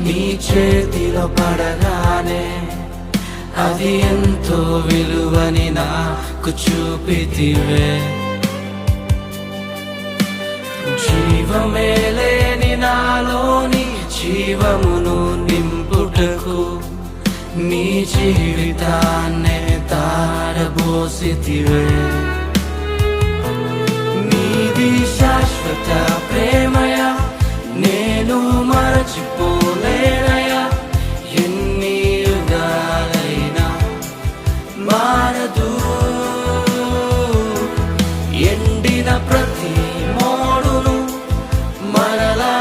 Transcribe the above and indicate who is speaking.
Speaker 1: నీ చేతిలో పడగానే అది ఎంతో విలువని నాకు చూపితివే. జీవమే లేని నాలోని జీవమును నింపుటకు నీ జీవితాన్నే తారబోసితివే. నీది శాశ్వత ప్రేమయ నేను మరచిపోలేనయా. ఎన్ని యుగాలైనా మారదు. ఎండిన ప్రతి మోడును మరలా